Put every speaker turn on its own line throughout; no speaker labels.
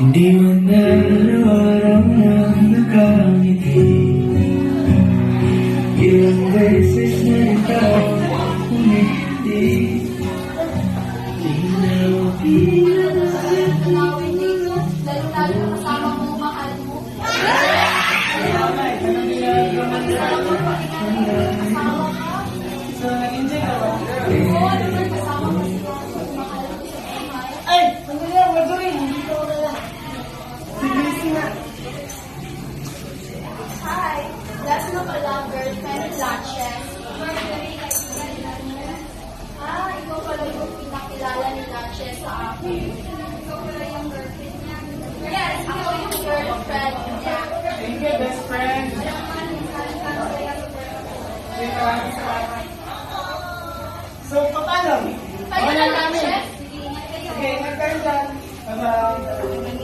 Hindi mo na araw-araw nakangiti. Ilang beses na ikaw umiti. Di na
Tanawin dito, lalo kasama mo, mahal mo.
Ay! Ano yan? Magawin! Dito ko na lang.
Hi! That's na pala, girlfriend Latches. Ikaw pala yung pinakilala ni Latches sa akin. Ikaw pala yung girlfriend niya. Yes, ako yung girlfriend niya.
Thank you, best friend. So, paano?
Kayo na, Latches?
Sige, ingat kayo dyan. Bye-bye.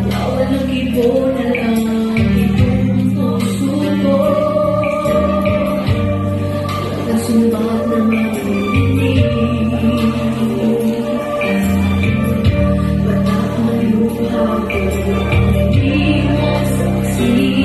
bawal ng ibo na lang itong puso ko. Nasumbat na mahinig. Batak na luha ko, hindi mo saksi.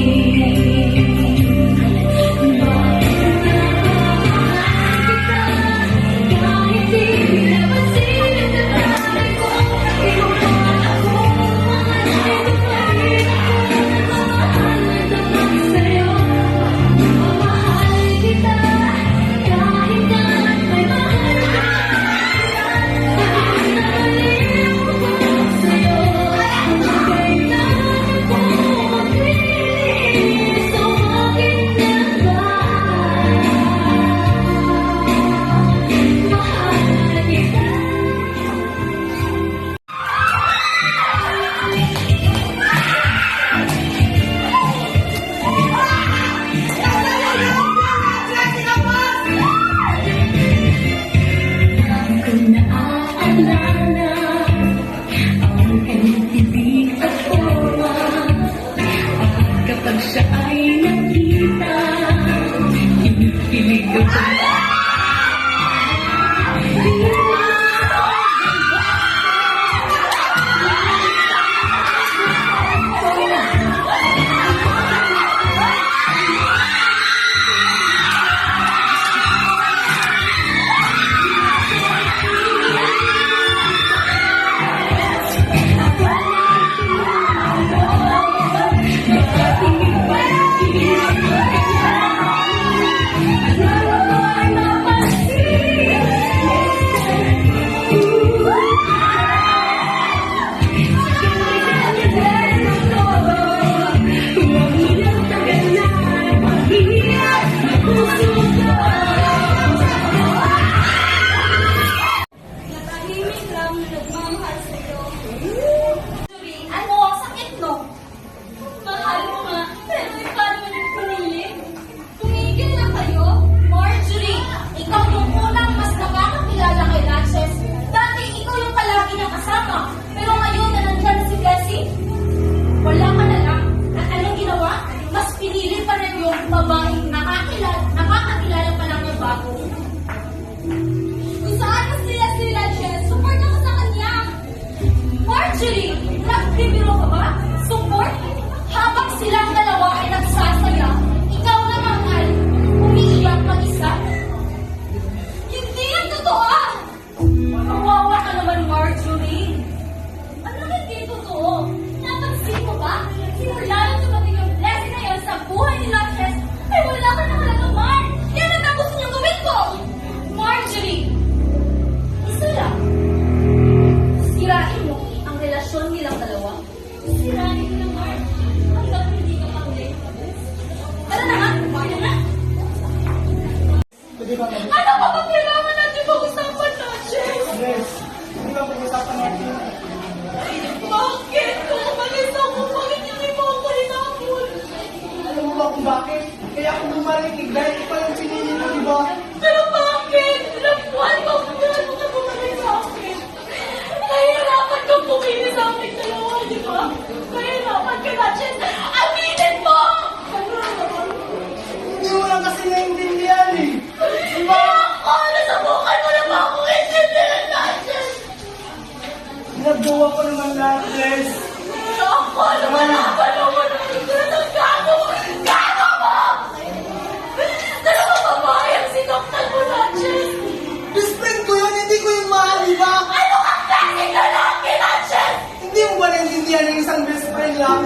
friend lang.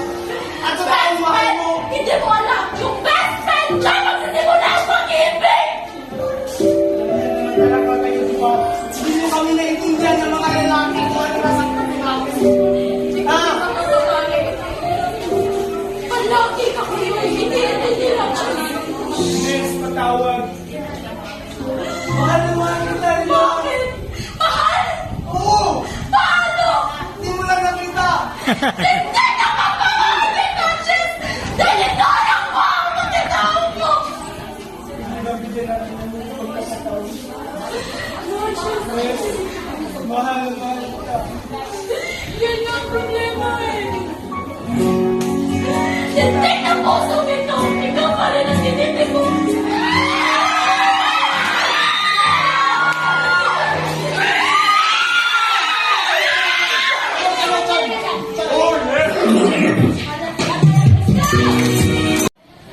At sa taong mahal mo.
Hindi mo alam, yung best friend dyan magsisimula ang pag-ibig!
Talaga kayo, di ba? Hindi mo kami naiintindihan ng mga lalaki kung ano nasaktan namin. Ah!
Palagi ka ko yung hindi lang siya.
Next, patawag. Mahal na mahal kita, di ba?
Bakit? Mahal?
Oo!
Paano?
Hindi mo lang nakita!
Hindi na mapahal ni Natchez! Dinitolang mo ang pagkatao mo!
Hindi ba bigyan natin ng pagkakataon? Next, mahal na mahal kita.
Yan nga ang problema eh. Tindig na puso nito! Ikaw pa rin ang tinitid ko!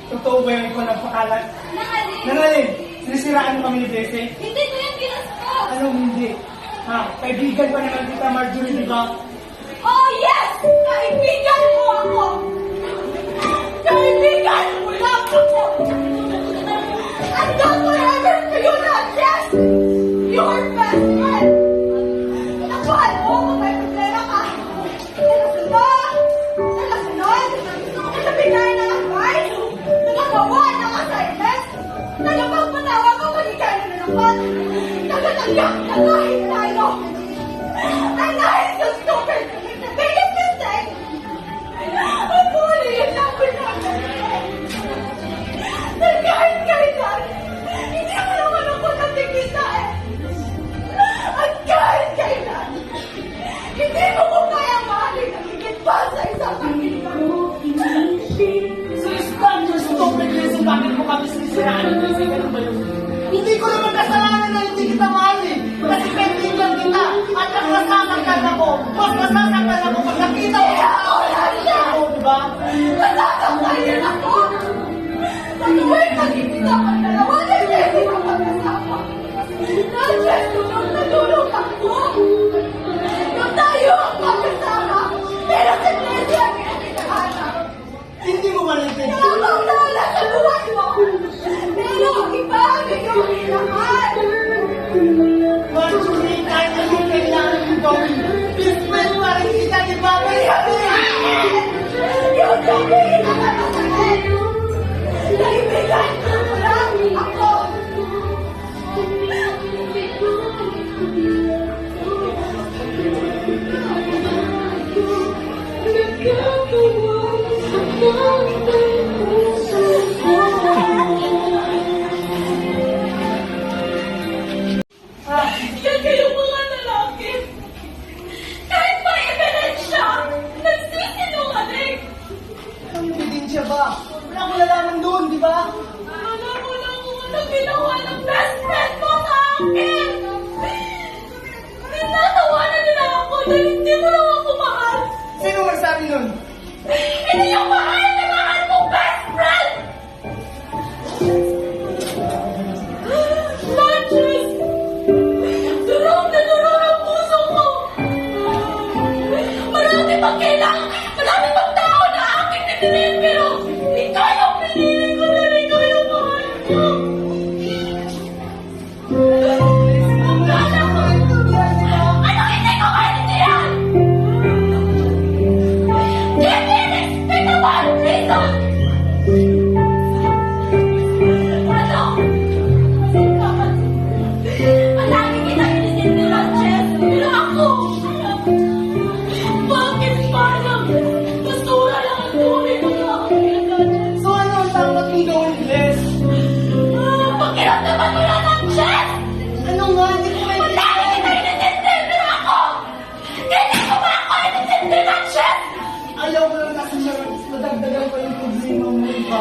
Totoo ba yung ikaw nagpakalat? Nangalin, sinisiraan mo kami ni Bese?
Hindi ko yan ginastos!
Anong hindi? Ha? Kaibigan pa naman kita, Marjorie, di ba?
Oh yes! Kaibigan mo ako! Kaibigan mo lang ako! And not forever for you not yes! Your best friend! Nakuhan mo kung may problema ka! Nakasunod! Nakasunod! Nakabigay ng advice! Nakagawa ng assignment! Nagpapatawa ko magigay na naman! Nagatanggap na kahit tayo! And I am so stupid to make the biggest mistake! I'm fully in love with my best friend! Na kahit kailan, hindi mo naman ako natikita eh! At kahit kailan, hindi mo ko kaya mahalin ang higit pa sa isang kaibigan mo!
So, stand your stupid reason bakit mo kami sinisiraan ni Bese? Ganun ba yun? Hindi ko naman kasalanan na hindi kita mahalin. Kasi kaibigan kita. At ang nasasaktan ako, mas nasasaktan ako pag nakita ko
Ako lang yan!
ako, di ba?
Nasasaktayan ako! Sa tuwing nakikita ko ang dalawa na hindi ko magkasama. Nandiyan tulog na tulog ako. Yung tayo ang magkasama, pero si Nancy ang pinakikahanap.
Hindi mo malintindihan.
Habang nawala sa buhay mo, pero ang iba ang iyong hinahan.
Marjorie, kahit anong kailangan mo gawin, please, pwede pa rin kita ni Papa
Yung sabihin na nakasakit, naibigan ko lang ako. Yan kayong mga lalaki. Kahit may ebidensya, nagsisinungaling.
Ang ebidensya ba? Wala ko nalaman doon, di ba?
Alam mo lang kung ano ginawa ng best friend mo sa akin. Tinatawanan nila ako dahil hindi mo lang ako mahal.
Sino magsabi nun?
Hindi yung mahal na mahal mong best friend! Matches! Durog na durog ang puso mo! Marami pang kailangan, marami pang tao na aking pinili, pero ikaw yung pinili ko na ikaw yung mahal ko! Ang gana ko! Ano hindi ko maintindihan? Give me an explainable reason! Ano? Malagi kita inisindihan, Jess, pero ako, bakit parang basura lang ang tuloy mo sa akin, Jess?
So ano ang dapat mong gawin, Bless?
Pakiramdaman mo lang ang Jess!
Ano nga, hindi ko may...
Malagi kita inisindihan, pero ako, hindi ko ba ako inisindihan, Jess?
Ayaw ko lang kasi siya madagdagan ko yung problema mo, di ba?